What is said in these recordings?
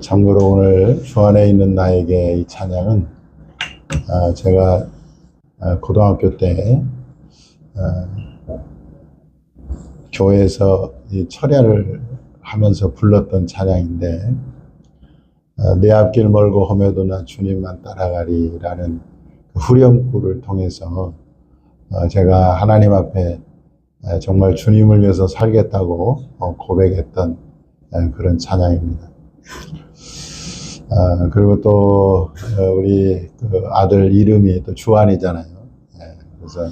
참고로 오늘 주 안에 있는 나에게 이 찬양은 제가 고등학교 때 교회에서 이 철야를 하면서 불렀던 찬양인데, 내 앞길 멀고 험해도 나 주님만 따라가리라는 그 후렴구를 통해서 제가 하나님 앞에 정말 주님을 위해서 살겠다고 고백했던 그런 찬양입니다. 그리고 또 우리 그 아들 이름이 또 주안이잖아요. 그래서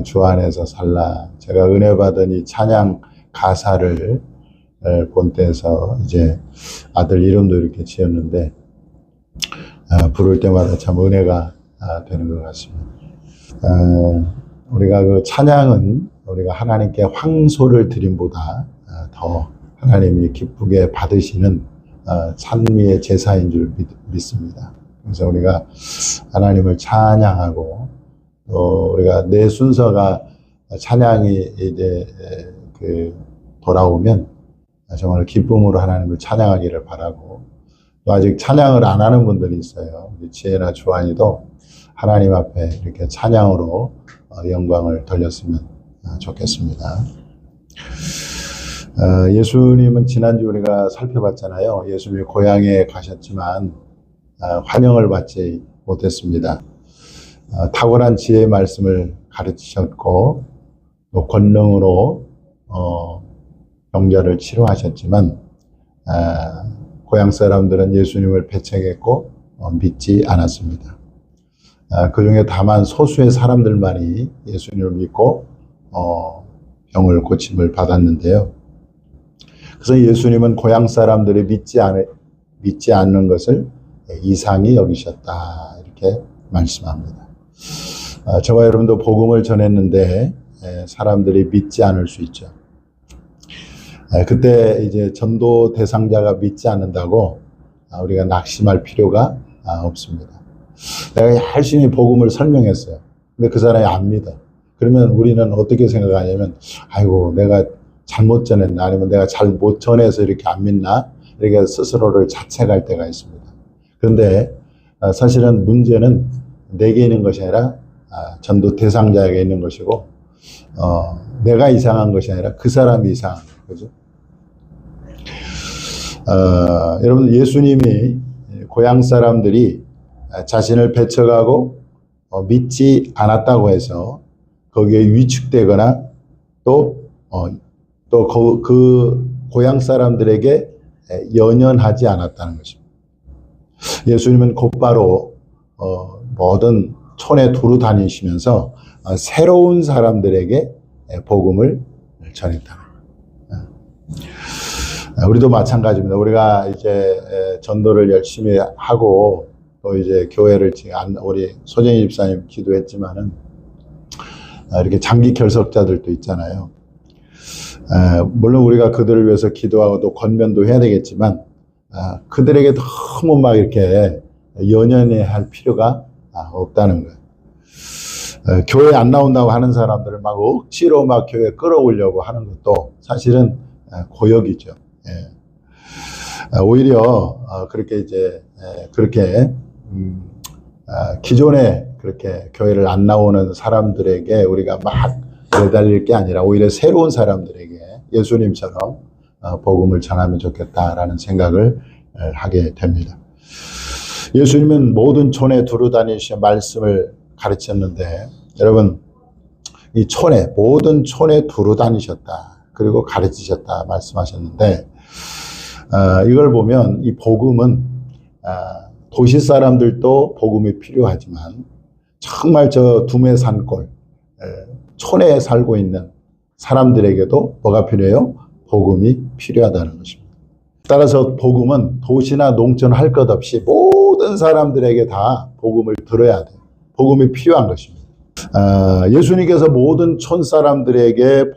주안에서 살라, 제가 은혜 받은 이 찬양 가사를 본 때에서 이제 아들 이름도 이렇게 지었는데, 부를 때마다 참 은혜가 되는 것 같습니다. 우리가 그 찬양은 우리가 하나님께 황소를 드림보다 더 하나님이 기쁘게 받으시는 찬미의 제사인 줄 믿습니다. 그래서 우리가 하나님을 찬양하고, 또 우리가 내 순서가 찬양이 이제 돌아오면 정말 기쁨으로 하나님을 찬양하기를 바라고, 또 아직 찬양을 안 하는 분들이 있어요. 우리 지혜나 주한이도 하나님 앞에 이렇게 찬양으로 영광을 돌렸으면 좋겠습니다. 예수님은 지난주 우리가 살펴봤잖아요. 예수님이 고향에 가셨지만 환영을 받지 못했습니다. 탁월한 지혜의 말씀을 가르치셨고, 또 권능으로 병자를 치료하셨지만 고향 사람들은 예수님을 배척했고 믿지 않았습니다. 그 중에 다만 소수의 사람들만이 예수님을 믿고 병을 고침을 받았는데요. 그래서 예수님은 고향 사람들이 믿지 않는 것을 이상히 여기셨다, 이렇게 말씀합니다. 저와 여러분도 복음을 전했는데 사람들이 믿지 않을 수 있죠. 그때 이제 전도 대상자가 믿지 않는다고 우리가 낙심할 필요가 없습니다. 내가 열심히 복음을 설명했어요. 근데 그 사람이 안 믿어. 그러면 우리는 어떻게 생각하냐면, 아이고 내가 잘못 전했나, 아니면 내가 잘 못 전해서 이렇게 안 믿나, 이렇게 스스로를 자책할 때가 있습니다. 그런데 사실은 문제는 내게 있는 것이 아니라 전도 대상자에게 있는 것이고, 내가 이상한 것이 아니라 그 사람이 이상한 거죠. 여러분, 예수님이 고향 사람들이 자신을 배척하고 믿지 않았다고 해서 거기에 위축되거나 또 그 고향 사람들에게 연연하지 않았다는 것입니다. 예수님은 곧바로 모든 촌에 두루 다니시면서 새로운 사람들에게 복음을 전했다. 우리도 마찬가지입니다. 우리가 이제 전도를 열심히 하고, 또 이제 교회를 지금 우리 소정희 집사님 기도했지만은 이렇게 장기 결석자들도 있잖아요. 물론 우리가 그들을 위해서 기도하고 또 권면도 해야 되겠지만, 그들에게 너무 막 이렇게 연연해 할 필요가 없다는 거예요. 교회 안 나온다고 하는 사람들을 막 억지로 막 교회에 끌어오려고 하는 것도 사실은 고역이죠. 오히려 그렇게 이제 그렇게 기존에 그렇게 교회를 안 나오는 사람들에게 우리가 막 매달릴 게 아니라, 오히려 새로운 사람들에게 예수님처럼 복음을 전하면 좋겠다라는 생각을 하게 됩니다. 예수님은 모든 촌에 두루 다니시며 말씀을 가르쳤는데, 여러분, 이 모든 촌에 두루 다니셨다, 그리고 가르치셨다 말씀하셨는데, 이걸 보면 이 복음은 도시 사람들도 복음이 필요하지만, 정말 저 두메 산골 촌에 살고 있는 사람들에게도 뭐가 필요해요? 복음이 필요하다는 것입니다. 따라서 복음은 도시나 농촌 할 것 없이 모든 사람들에게 다 복음을 들어야 돼요. 복음이 필요한 것입니다. 예수님께서 모든 촌 사람들에게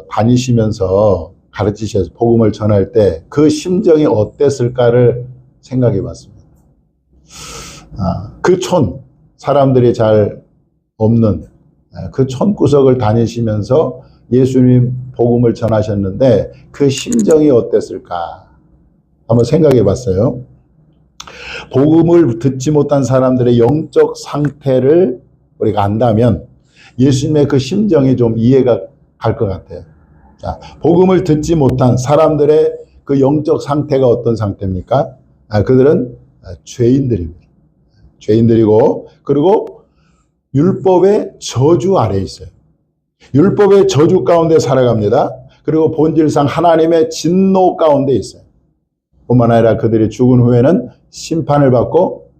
다니시면서 가르치셔서 복음을 전할 때 그 심정이 어땠을까를 생각해 봤습니다. 그 촌 사람들이 잘 없는 그 촌구석을 다니시면서 예수님 복음을 전하셨는데 그 심정이 어땠을까? 한번 생각해 봤어요. 복음을 듣지 못한 사람들의 영적 상태를 우리가 안다면 예수님의 그 심정이 좀 이해가 갈 것 같아요. 자, 복음을 듣지 못한 사람들의 그 영적 상태가 어떤 상태입니까? 그들은 죄인들입니다. 죄인들이고, 그리고 율법의 저주 아래에 있어요. 율법의 저주 가운데 살아갑니다. 그리고 본질상 하나님의 진노 가운데 있어요. 뿐만 아니라 그들이 죽은 후에는 심판을 받고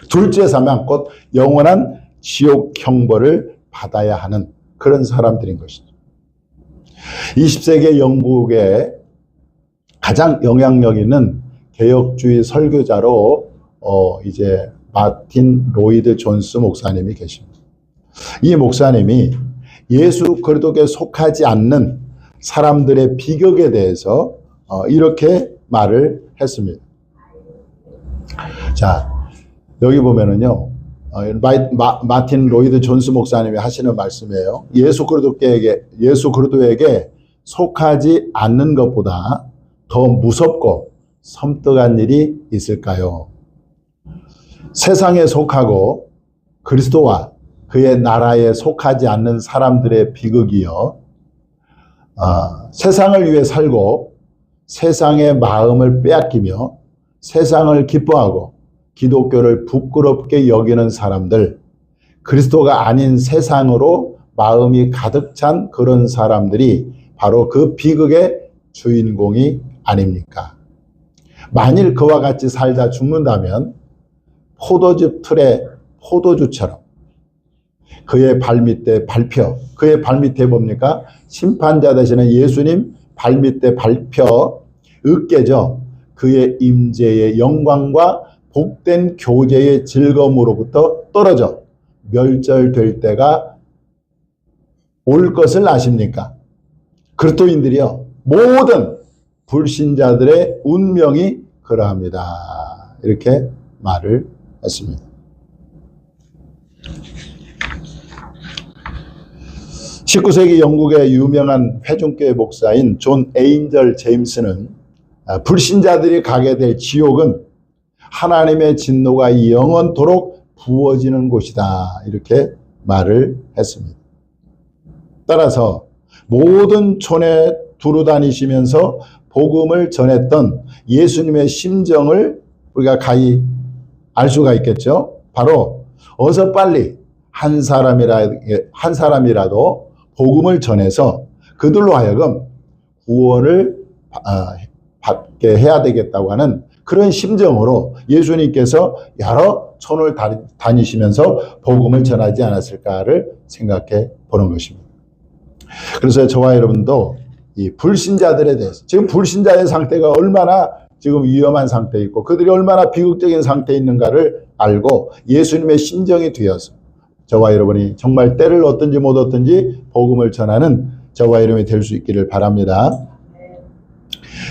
둘째 사망, 곧 영원한 지옥 형벌을 받아야 하는 그런 사람들인 것이죠. 20세기 영국의 가장 영향력 있는 개혁주의 설교자로 이제 마틴 로이드 존스 목사님이 계십니다. 이 목사님이 예수 그리스도께 속하지 않는 사람들의 비극에 대해서 이렇게 말을 했습니다. 자, 여기 보면은요, 마틴 로이드 존스 목사님이 하시는 말씀이에요. 예수 그리스도에게 속하지 않는 것보다 더 무섭고 섬뜩한 일이 있을까요? 세상에 속하고 그리스도와 그의 나라에 속하지 않는 사람들의 비극이요, 세상을 위해 살고 세상의 마음을 빼앗기며 세상을 기뻐하고 기독교를 부끄럽게 여기는 사람들, 그리스도가 아닌 세상으로 마음이 가득 찬 그런 사람들이 바로 그 비극의 주인공이 아닙니까? 만일 그와 같이 살다 죽는다면 포도즙 틀에 포도주처럼 그의 발밑에 밟혀, 그의 발밑에 뭡니까? 심판자 되시는 예수님 발밑에 밟혀 으깨져 그의 임재의 영광과 복된 교제의 즐거움으로부터 떨어져 멸절될 때가 올 것을 아십니까? 그리스도인들이요, 모든 불신자들의 운명이 그러합니다. 이렇게 말을 했습니다. 19세기 영국의 유명한 회중교회 목사인 존 에인절 제임스는 불신자들이 가게 될 지옥은 하나님의 진노가 영원토록 부어지는 곳이다, 이렇게 말을 했습니다. 따라서 모든 촌에 두루 다니시면서 복음을 전했던 예수님의 심정을 우리가 가히 알 수가 있겠죠. 바로 어서 빨리 한 사람이라도 복음을 전해서 그들로 하여금 구원을 받게 해야 되겠다고 하는 그런 심정으로 예수님께서 여러 촌을 다니시면서 복음을 전하지 않았을까를 생각해 보는 것입니다. 그래서 저와 여러분도 이 불신자들에 대해서, 지금 불신자의 상태가 얼마나 지금 위험한 상태에 있고 그들이 얼마나 비극적인 상태에 있는가를 알고 예수님의 심정이 되어서 저와 여러분이 정말 때를 얻든지 못 얻든지 복음을 전하는 저와 여러분이 될 수 있기를 바랍니다.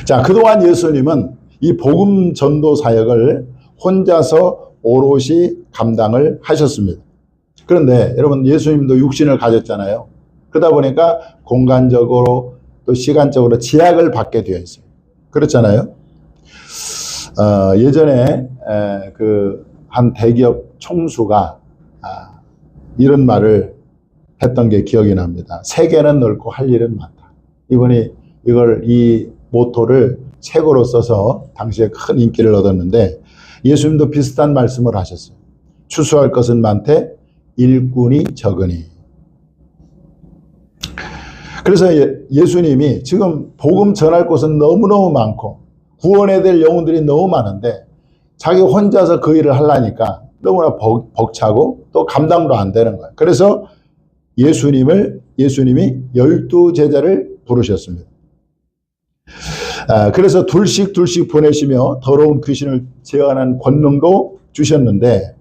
자, 그동안 예수님은 이 복음 전도 사역을 혼자서 오롯이 감당을 하셨습니다. 그런데 여러분, 예수님도 육신을 가졌잖아요. 그러다 보니까 공간적으로 또 시간적으로 제약을 받게 되어 있어요. 그렇잖아요. 예전에 한 대기업 총수가 이런 말을 했던 게 기억이 납니다. 세계는 넓고 할 일은 많다. 이분이 이 모토를 책으로 써서 당시에 큰 인기를 얻었는데 예수님도 비슷한 말씀을 하셨어요. 추수할 것은 많되 일꾼이 적으니. 그래서 예수님이 지금 복음 전할 곳은 너무너무 많고 구원해야 될 영혼들이 너무 많은데 자기 혼자서 그 일을 하려니까 너무나 벅차고 또 감당도 안 되는 거예요. 그래서 예수님이 12제자를 부르셨습니다. 그래서 둘씩 보내시며 더러운 귀신을 제어하는 권능도 주셨는데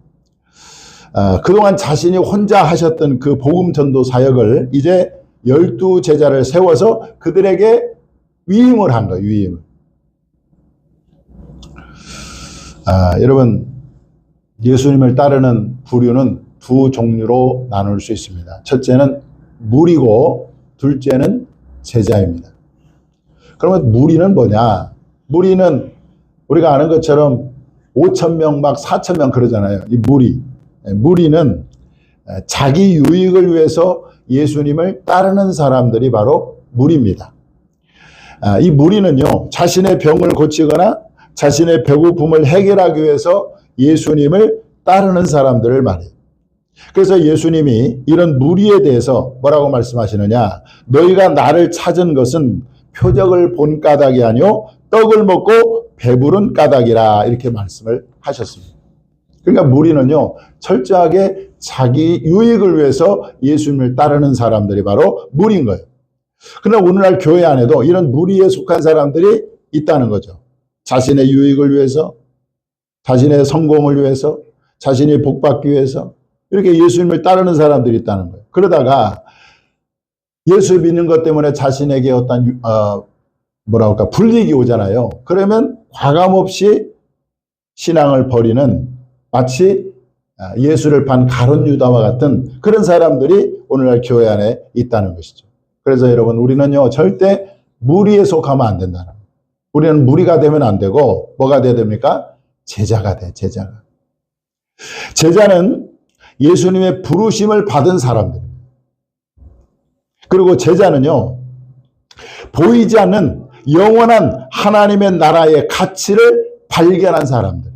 그동안 자신이 혼자 하셨던 그 복음 전도 사역을 이제 12제자를 세워서 그들에게 위임을 한 거예요. 위임을. 여러분, 예수님을 따르는 부류는 두 종류로 나눌 수 있습니다. 첫째는 무리고 둘째는 제자입니다. 그러면 무리는 뭐냐? 무리는 우리가 아는 것처럼 5,000명 막 4,000명 그러잖아요. 이 무리는 자기 유익을 위해서 예수님을 따르는 사람들이 바로 무리입니다. 이 무리는요, 자신의 병을 고치거나 자신의 배고픔을 해결하기 위해서 예수님을 따르는 사람들을 말해요. 그래서 예수님이 이런 무리에 대해서 뭐라고 말씀하시느냐? 너희가 나를 찾은 것은 표적을 본 까닭이 아니요 떡을 먹고 배부른 까닭이라, 이렇게 말씀을 하셨습니다. 그러니까 무리는요, 철저하게 자기 유익을 위해서 예수님을 따르는 사람들이 바로 무리인 거예요. 그러나 오늘날 교회 안에도 이런 무리에 속한 사람들이 있다는 거죠. 자신의 유익을 위해서, 자신의 성공을 위해서, 자신이 복받기 위해서 이렇게 예수님을 따르는 사람들이 있다는 거예요. 그러다가 예수 믿는 것 때문에 자신에게 어떤 불이익이 오잖아요. 그러면 과감없이 신앙을 버리는, 마치 예수를 판 가룟 유다와 같은 그런 사람들이 오늘날 교회 안에 있다는 것이죠. 그래서 여러분, 우리는요 절대 무리에 속하면 안 된다는 거예요. 우리는 무리가 되면 안 되고 뭐가 돼야 됩니까? 제자가 돼. 제자는 예수님의 부르심을 받은 사람들입니다. 그리고 제자는요, 보이지 않는 영원한 하나님의 나라의 가치를 발견한 사람들.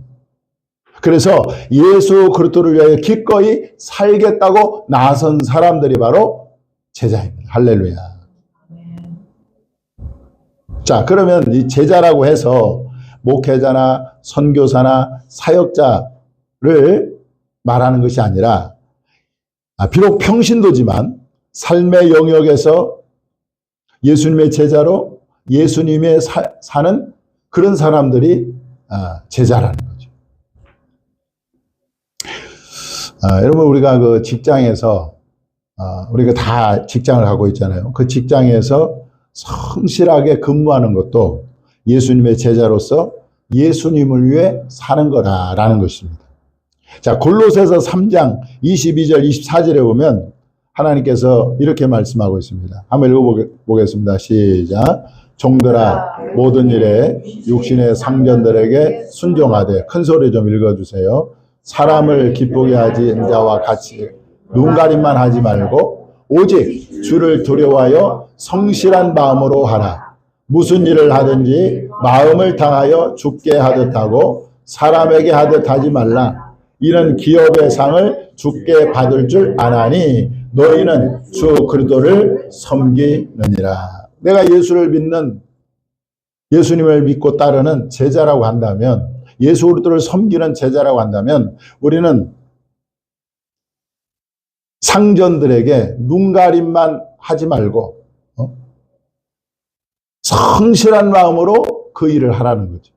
그래서 예수 그리스도를 위하여 기꺼이 살겠다고 나선 사람들이 바로 제자입니다. 할렐루야. 자, 그러면 이 제자라고 해서 목회자나 선교사나 사역자를 말하는 것이 아니라, 비록 평신도지만 삶의 영역에서 예수님의 제자로 예수님의 사는 그런 사람들이 제자라는 거죠. 여러분, 우리가 그 직장에서 우리가 다 직장을 가고 있잖아요. 그 직장에서 성실하게 근무하는 것도 예수님의 제자로서 예수님을 위해 사는 거라는 것입니다. 자, 골로새서 3장 22절 24절에 보면 하나님께서 이렇게 말씀하고 있습니다. 한번 읽어보겠습니다. 시작. 종들아, 모든 일에 육신의 상전들에게 순종하되, 큰 소리 좀 읽어주세요. 사람을 기쁘게 하지 자와 같이 눈가림만 하지 말고 오직 주를 두려워하여 성실한 마음으로 하라. 무슨 일을 하든지 마음을 당하여 주께 하듯 하고 사람에게 하듯 하지 말라. 이는 기업의 상을 주께 받을 줄 아나니 너희는 주 그리스도를 섬기느니라. 내가 예수를 믿는, 예수님을 믿고 따르는 제자라고 한다면, 예수 그리스도를 섬기는 제자라고 한다면, 우리는 상전들에게 눈가림만 하지 말고 성실한 마음으로 그 일을 하라는 거죠.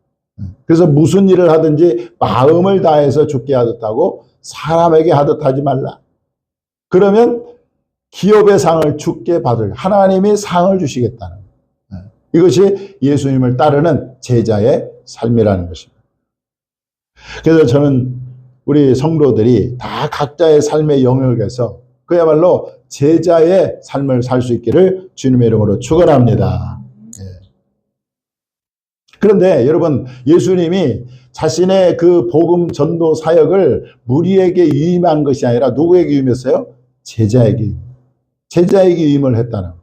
그래서 무슨 일을 하든지 마음을 다해서 주께 하듯 하고 사람에게 하듯 하지 말라. 그러면 기업의 상을 주께 받을, 하나님이 상을 주시겠다는 거예요. 이것이 예수님을 따르는 제자의 삶이라는 것입니다. 그래서 저는 우리 성도들이 다 각자의 삶의 영역에서 그야말로 제자의 삶을 살 수 있기를 주님의 이름으로 축원합니다. 그런데 여러분, 예수님이 자신의 그 복음 전도 사역을 무리에게 위임한 것이 아니라 누구에게 위임했어요? 제자에게 위임을 했다는 거예요.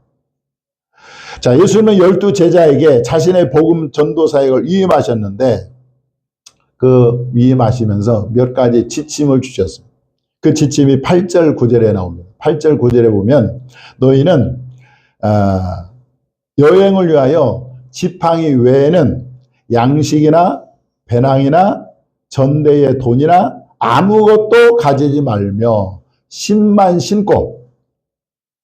자, 예수님은 12 제자에게 자신의 복음 전도 사역을 위임하셨는데, 그 위임하시면서 몇 가지 지침을 주셨어요. 그 지침이 8절 9절에 나옵니다. 8절 9절에 보면 너희는 여행을 위하여 지팡이 외에는 양식이나 배낭이나 전대의 돈이나 아무것도 가지지 말며 신만 신고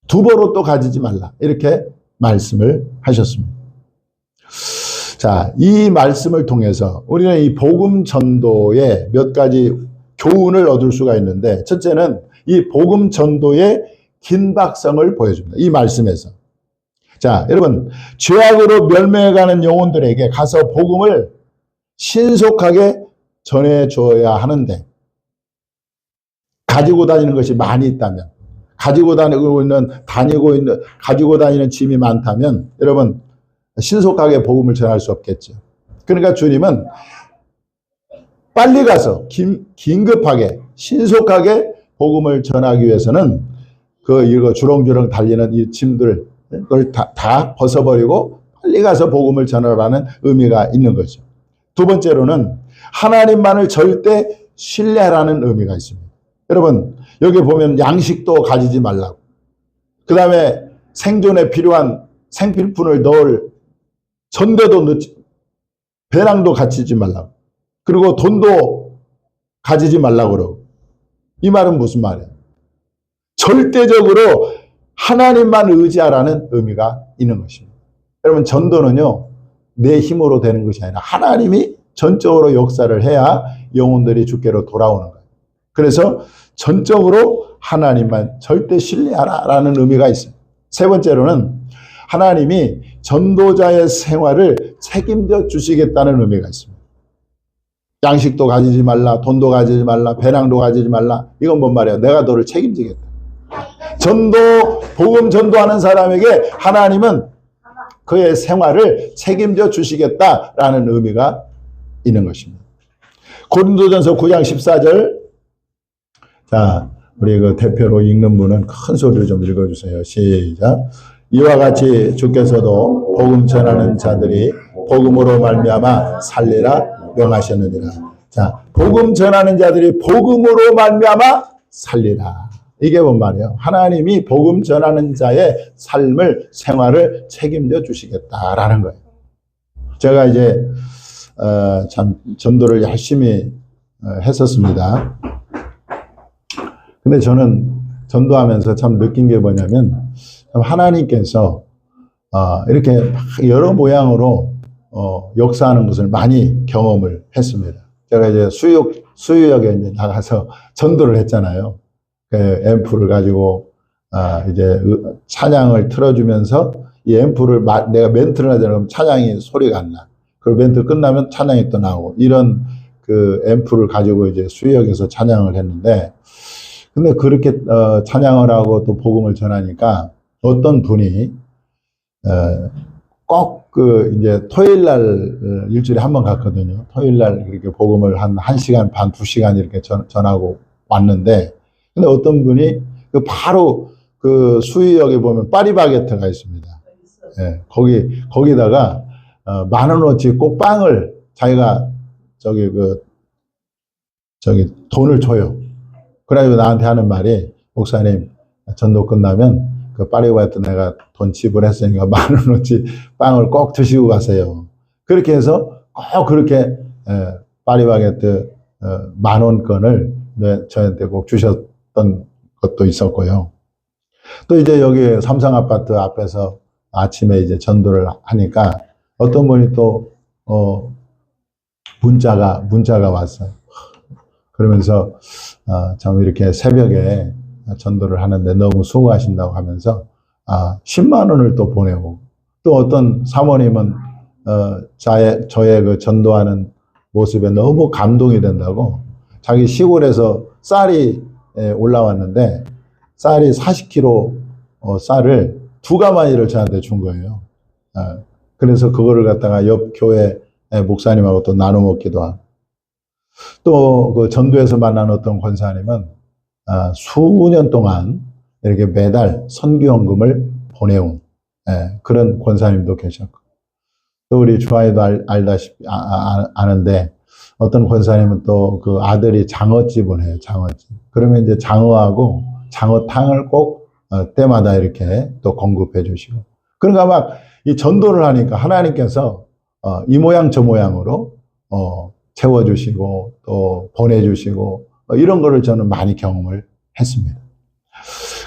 두보로 또 가지지 말라. 이렇게 말씀을 하셨습니다. 자, 이 말씀을 통해서 우리는 이 복음 전도의 몇 가지 교훈을 얻을 수가 있는데, 첫째는 이 복음 전도의 긴박성을 보여줍니다. 이 말씀에서. 자, 여러분, 죄악으로 멸망해가는 영혼들에게 가서 복음을 신속하게 전해줘야 하는데, 가지고 다니는 것이 많이 있다면, 가지고 다니는 짐이 많다면, 여러분, 신속하게 복음을 전할 수 없겠죠. 그러니까 주님은 빨리 가서 긴급하게 신속하게 복음을 전하기 위해서는 이거 주렁주렁 달리는 이 짐들 그걸 다 벗어버리고 빨리 가서 복음을 전하라는 의미가 있는 거죠. 두 번째로는 하나님만을 절대 신뢰하라는 의미가 있습니다. 여러분 여기 보면 양식도 가지지 말라고, 그 다음에 생존에 필요한 생필품을 넣을 전대도 넣지, 배낭도 갖추지 말라고, 그리고 돈도 가지지 말라고 그러고. 이 말은 무슨 말이에요? 절대적으로 하나님만 의지하라는 의미가 있는 것입니다. 여러분 전도는요 내 힘으로 되는 것이 아니라 하나님이 전적으로 역사를 해야 영혼들이 주께로 돌아오는 거예요. 그래서 전적으로 하나님만 절대 신뢰하라는 의미가 있어요. 세 번째로는 하나님이 전도자의 생활을 책임져 주시겠다는 의미가 있습니다. 양식도 가지지 말라, 돈도 가지지 말라, 배낭도 가지지 말라. 이건 뭔 말이야? 내가 너를 책임지겠다. 복음 전도하는 사람에게 하나님은 그의 생활을 책임져 주시겠다라는 의미가 있는 것입니다. 고린도전서 9장 14절. 자, 우리 그 대표로 읽는 분은 큰 소리로 좀 읽어주세요. 시작. 이와 같이 주께서도 복음 전하는 자들이 복음으로 말미암아 살리라 명하셨느니라. 자, 복음 전하는 자들이 복음으로 말미암아 살리라. 이게 뭔 말이에요? 하나님이 복음 전하는 자의 삶을, 생활을 책임져 주시겠다라는 거예요. 제가 이제 참 전도를 열심히 했었습니다. 근데 저는 전도하면서 참 느낀 게 뭐냐면 하나님께서 이렇게 여러 모양으로 역사하는 것을 많이 경험을 했습니다. 제가 이제 수유역에 이제 나가서 전도를 했잖아요. 앰프를 가지고 이제 찬양을 틀어주면서 이 앰프를 내가 멘트를 하잖아요. 그럼 찬양이 소리가 안 나. 그리고 멘트 끝나면 찬양이 또 나오고, 이런 그 앰프를 가지고 이제 수유역에서 찬양을 했는데, 근데 그렇게 찬양을 하고 또 복음을 전하니까 어떤 분이 꼭 이제 토요일 날 일주일에 한 번 갔거든요. 토요일 날 이렇게 복음을 한 1시간 반, 2시간 이렇게 전하고 왔는데, 근데 어떤 분이 바로 그 수유역에 보면 파리바게트가 있습니다. 예, 거기다가 10,000원어치 꼭 빵을 자기가 돈을 줘요. 그래가지고 나한테 하는 말이, 목사님 전도 끝나면 그 파리바게트 내가 돈 지불했으니까 10,000원어치 빵을 꼭 드시고 가세요. 그렇게 해서 꼭 그렇게 파리바게트 10,000원권을 저한테 꼭 주셨던 것도 있었고요. 또 이제 여기 삼성아파트 앞에서 아침에 이제 전도를 하니까 어떤 분이 또 문자가 왔어요. 그러면서 참 이렇게 새벽에 전도를 하는데 너무 수고하신다고 하면서 10만 원을 또 보내고, 또 어떤 사모님은 저의 그 전도하는 모습에 너무 감동이 된다고 자기 시골에서 쌀이 올라왔는데 쌀이 40kg 쌀을 2가마니를 저한테 준 거예요. 그래서 그거를 갖다가 옆 교회 목사님하고 또 나눠 먹기도 하고, 또 그 전도에서 만난 어떤 권사님은 수년 동안 이렇게 매달 선교헌금을 보내온 그런 권사님도 계셨고, 또 우리 주아이도 알다시피 아는데 어떤 권사님은 또 그 아들이 장어집을 해요. 장어집. 그러면 이제 장어하고 장어탕을 꼭 때마다 이렇게 또 공급해 주시고, 그러니까 막 이 전도를 하니까 하나님께서 이 모양 저 모양으로 채워주시고 또 보내주시고 이런 거를 저는 많이 경험을 했습니다.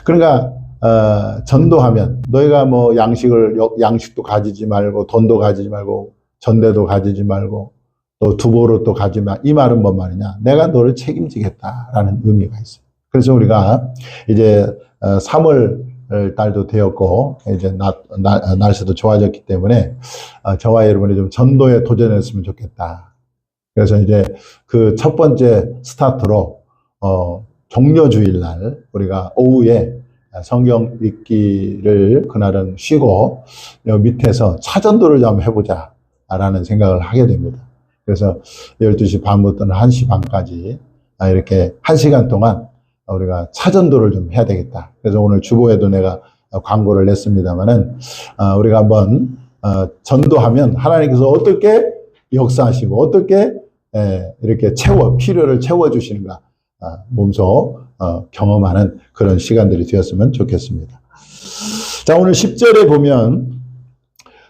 그러니까 전도하면 너희가 뭐 양식도 가지지 말고 돈도 가지지 말고 전대도 가지지 말고 또 두보로도 가지 마. 이 말은 뭔 말이냐? 내가 너를 책임지겠다라는 의미가 있어요. 그래서 우리가 이제 3월 달도 되었고 이제 날씨도 좋아졌기 때문에 저와 여러분이 좀 전도에 도전했으면 좋겠다. 그래서 이제 그 첫 번째 스타트로 종려주일날 우리가 오후에 성경 읽기를 그날은 쉬고 밑에서 차전도를 좀 해보자. 라는 생각을 하게 됩니다. 그래서 12시 반부터는 1시 반까지 이렇게 1시간 동안 우리가 차전도를 좀 해야 되겠다. 그래서 오늘 주보에도 내가 광고를 냈습니다만은 우리가 한번 전도하면 하나님께서 어떻게 역사하시고 어떻게 이렇게 필요를 채워주시는가 몸소 경험하는 그런 시간들이 되었으면 좋겠습니다. 자, 오늘 10절에 보면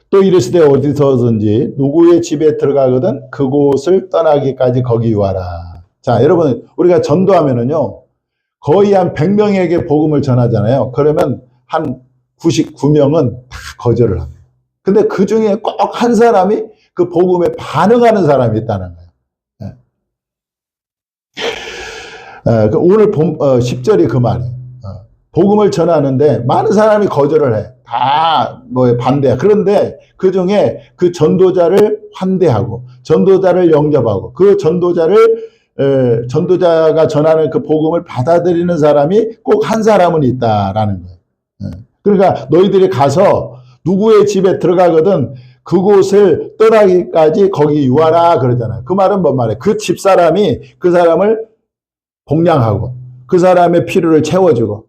또 이르시되 어디서든지 누구의 집에 들어가거든 그곳을 떠나기까지 거기 유하라. 자, 여러분 우리가 전도하면은요 거의 한 100명에게 복음을 전하잖아요. 그러면 한 99명은 다 거절을 합니다. 근데 그 중에 꼭 한 사람이 그 복음에 반응하는 사람이 있다는 거예요. 오늘 10절이 그 말이에요. 복음을 전하는데 많은 사람이 거절을 해. 다 반대야. 그런데 그 중에 그 전도자를 환대하고 전도자를 영접하고 그 전도자가 전하는 그 복음을 받아들이는 사람이 꼭 한 사람은 있다라는 거예요. 그러니까 너희들이 가서 누구의 집에 들어가거든 그곳을 떠나기까지 거기 유하라 그러잖아요. 그 말은 뭔 말이에요? 그 집사람이 그 사람을 복량하고 그 사람의 필요를 채워주고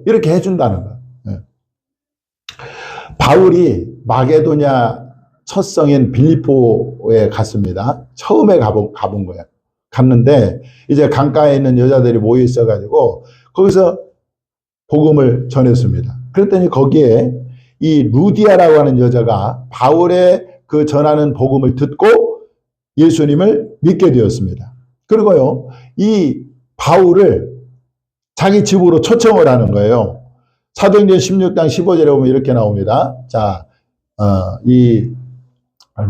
이렇게 해준다는 거예요. 바울이 마게도냐 첫 성인 빌립보에 갔습니다. 처음에 가본 거예요. 갔는데 이제 강가에 있는 여자들이 모여 있어가지고 거기서 복음을 전했습니다. 그랬더니 거기에 이 루디아라고 하는 여자가 바울의 그 전하는 복음을 듣고 예수님을 믿게 되었습니다. 그리고요, 이 바울을 자기 집으로 초청을 하는 거예요. 사도행전 16장 15절에 보면 이렇게 나옵니다. 자, 이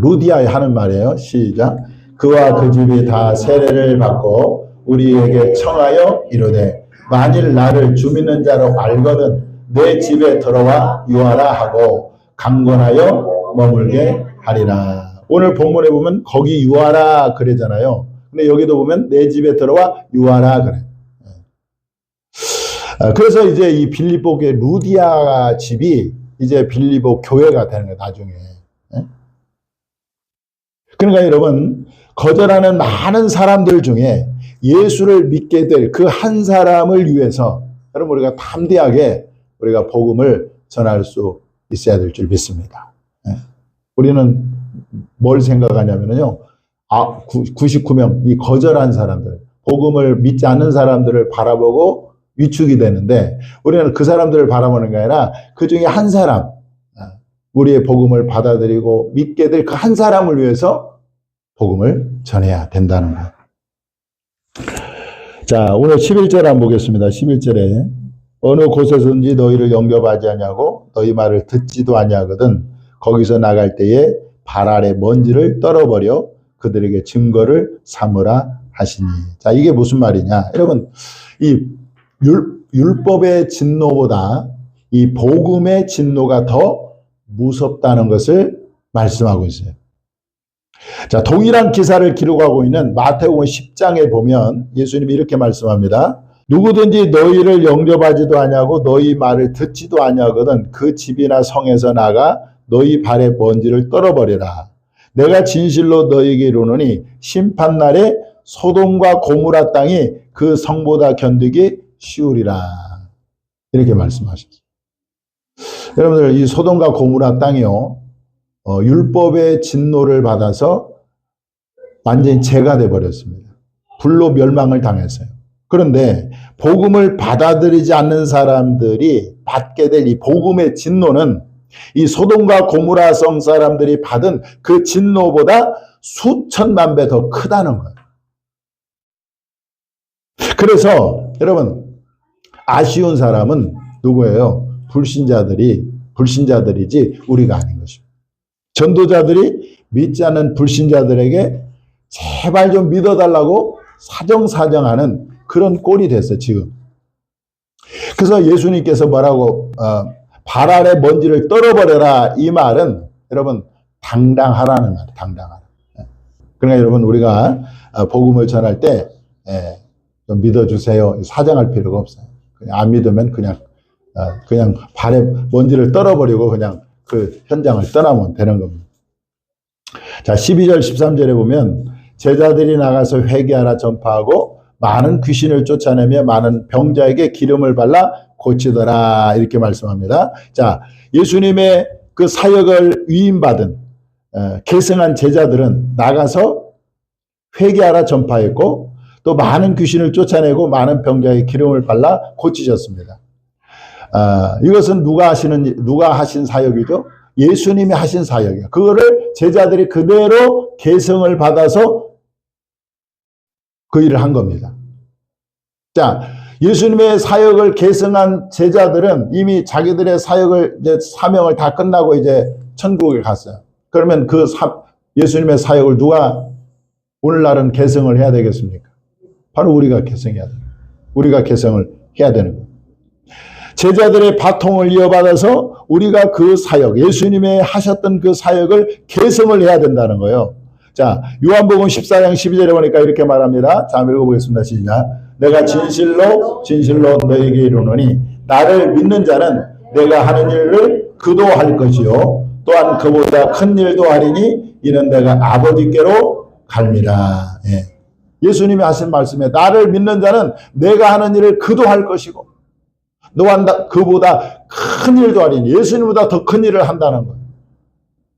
루디아에 하는 말이에요. 시작. 그와 그 집이 다 세례를 받고 우리에게 청하여 이르되 만일 나를 주 믿는 자로 알거든 내 집에 들어와 유하라 하고 강권하여 머물게 하리라. 오늘 본문에 보면 거기 유하라 그러잖아요. 근데 여기도 보면 내 집에 들어와 유하라 그래. 그래서 이제 이 빌립보 교회 루디아 집이 이제 빌립보 교회가 되는 거예요, 나중에. 그러니까 여러분, 거절하는 많은 사람들 중에 예수를 믿게 될 그 한 사람을 위해서 여러분 우리가 담대하게 우리가 복음을 전할 수 있어야 될 줄 믿습니다. 우리는 뭘 생각하냐면요. 99명, 이 거절한 사람들, 복음을 믿지 않는 사람들을 바라보고 위축이 되는데 우리는 그 사람들을 바라보는 게 아니라 그 중에 한 사람, 우리의 복음을 받아들이고 믿게 될 그 한 사람을 위해서 복음을 전해야 된다는 것. 자, 오늘 11절 한번 보겠습니다. 11절에 어느 곳에서든지 너희를 영접하지 아니하고 너희 말을 듣지도 아니하거든 거기서 나갈 때에 발 아래 먼지를 떨어버려 그들에게 증거를 삼으라 하시니. 자, 이게 무슨 말이냐? 여러분, 이 율법의 진노보다 이 복음의 진노가 더 무섭다는 것을 말씀하고 있어요. 자, 동일한 기사를 기록하고 있는 마태복음 10장에 보면 예수님이 이렇게 말씀합니다. 누구든지 너희를 영접하지도 아니하고 너희 말을 듣지도 아니하거든 그 집이나 성에서 나가 너희 발에 먼지를 떨어버리라. 내가 진실로 너희에게 이르노니 심판날에 소돔과 고모라 땅이 그 성보다 견디기 쉬우리라. 이렇게 말씀하셨어요. 여러분들, 이 소돔과 고모라 땅이요, 율법의 진노를 받아서 완전히 재가 되어버렸습니다. 불로 멸망을 당했어요. 그런데 복음을 받아들이지 않는 사람들이 받게 될 이 복음의 진노는 이 소돔과 고모라 성 사람들이 받은 그 진노보다 수천만 배 더 크다는 거예요. 그래서 여러분, 아쉬운 사람은 누구예요? 불신자들이지 우리가 아닌 것입니다. 전도자들이 믿지 않는 불신자들에게 제발 좀 믿어달라고 사정사정하는 그런 꼴이 됐어요, 지금. 그래서 예수님께서 뭐라고 발 아래 먼지를 떨어버려라, 이 말은 여러분 당당하라는 말이에요. 당당하라. 그러니까 여러분, 우리가 복음을 전할 때 좀 믿어주세요, 사정할 필요가 없어요. 그냥 안 믿으면 그냥 발에 먼지를 떨어버리고 그냥 그 현장을 떠나면 되는 겁니다. 자, 12절, 13절에 보면 제자들이 나가서 회개하라 전파하고 많은 귀신을 쫓아내며 많은 병자에게 기름을 발라 고치더라. 이렇게 말씀합니다. 자, 예수님의 그 사역을 위임받은 계승한 제자들은 나가서 회개하라 전파했고 또 많은 귀신을 쫓아내고 많은 병자에게 기름을 발라 고치셨습니다. 이것은 누가 하신 사역이죠? 예수님이 하신 사역이에요. 그거를 제자들이 그대로 계승을 받아서 그 일을 한 겁니다. 자, 예수님의 사역을 계승한 제자들은 이미 자기들의 사역을, 이제 사명을 다 끝나고 이제 천국에 갔어요. 그러면 그 예수님의 사역을 누가 오늘날은 계승을 해야 되겠습니까? 바로 우리가 계승해야 돼요. 우리가 계승을 해야 되는 거예요. 제자들의 바통을 이어받아서 우리가 그 사역, 예수님의 하셨던 그 사역을 계승을 해야 된다는 거예요. 자, 요한복음 14장 12절에 보니까 이렇게 말합니다. 자, 한번 읽어보겠습니다. 시작. 내가 진실로 너에게 이르노니 나를 믿는 자는 내가 하는 일을 그도 할 것이요 또한 그보다 큰 일도 하리니 이는 내가 아버지께로 갈미라. 예. 예수님이 하신 말씀에 나를 믿는 자는 내가 하는 일을 그도 할 것이고 또한 그보다 큰 일도 하리니 예수님보다 더 큰 일을 한다는 거예요.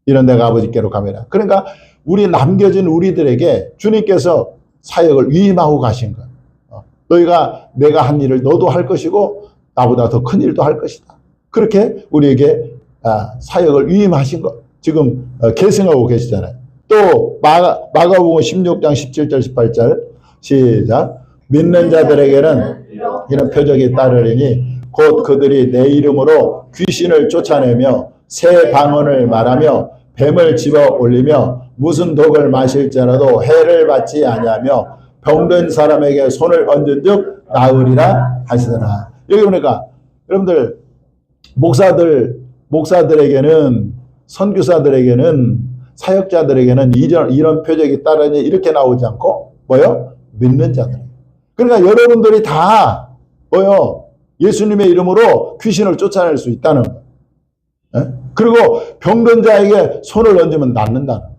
이는 내가 아버지께로 가미라. 그러니까 우리 남겨진 우리들에게 주님께서 사역을 위임하고 가신 거예요. 너희가 내가 한 일을 너도 할 것이고 나보다 더 큰 일도 할 것이다. 그렇게 우리에게 사역을 위임하신 거 지금 계승하고 계시잖아요. 또 마가복음 16장 17절 18절 시작. 믿는 자들에게는 이런 표적이 따르리니 곧 그들이 내 이름으로 귀신을 쫓아내며 새 방언을 말하며 뱀을 집어 올리며 무슨 독을 마실지라도 해를 받지 아니하며 병든 사람에게 손을 얹은 즉 나으리라 하시더라. 여기 보니까 여러분들 목사들에게는 선교사들에게는 사역자들에게는 이런 표적이 따르니 이렇게 나오지 않고 뭐요? 믿는 자들. 그러니까 여러분들이 다 뭐요? 예수님의 이름으로 귀신을 쫓아낼 수 있다는 거예요. 예? 그리고 병든 자에게 손을 얹으면 낫는다는 거예요.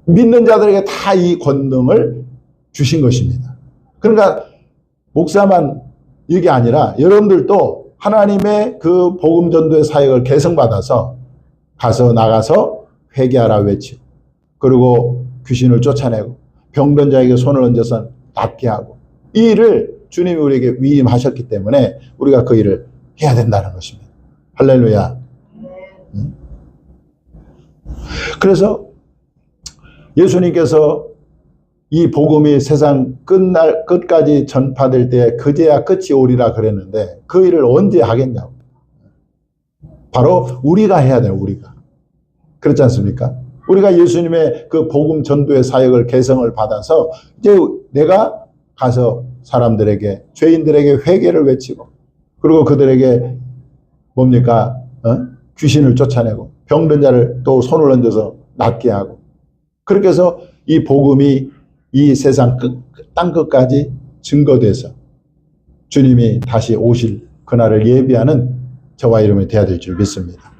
믿는 자들에게 다 이 권능을 주신 것입니다. 그러니까 목사만 이게 아니라 여러분들도 하나님의 그 복음 전도의 사역을 계승받아서 나가서 회개하라 외치고 그리고 귀신을 쫓아내고 병든 자에게 손을 얹어서 낫게 하고 이 일을 주님이 우리에게 위임하셨기 때문에 우리가 그 일을 해야 된다는 것입니다. 할렐루야. 그래서 예수님께서 이 복음이 세상 끝까지 전파될 때 그제야 끝이 오리라 그랬는데 그 일을 언제 하겠냐고. 바로 우리가 해야 돼요. 우리가. 그렇지 않습니까? 우리가 예수님의 그 복음 전도의 사역을 계승을 받아서 이제 내가 가서 사람들에게 죄인들에게 회개를 외치고 그리고 그들에게 뭡니까? 귀신을 쫓아내고 병든 자를 또 손을 얹어서 낫게 하고 그렇게 해서 이 복음이 이 세상 땅 끝까지 증거돼서 주님이 다시 오실 그날을 예비하는 저와 여러분이 되어야 될 줄 믿습니다.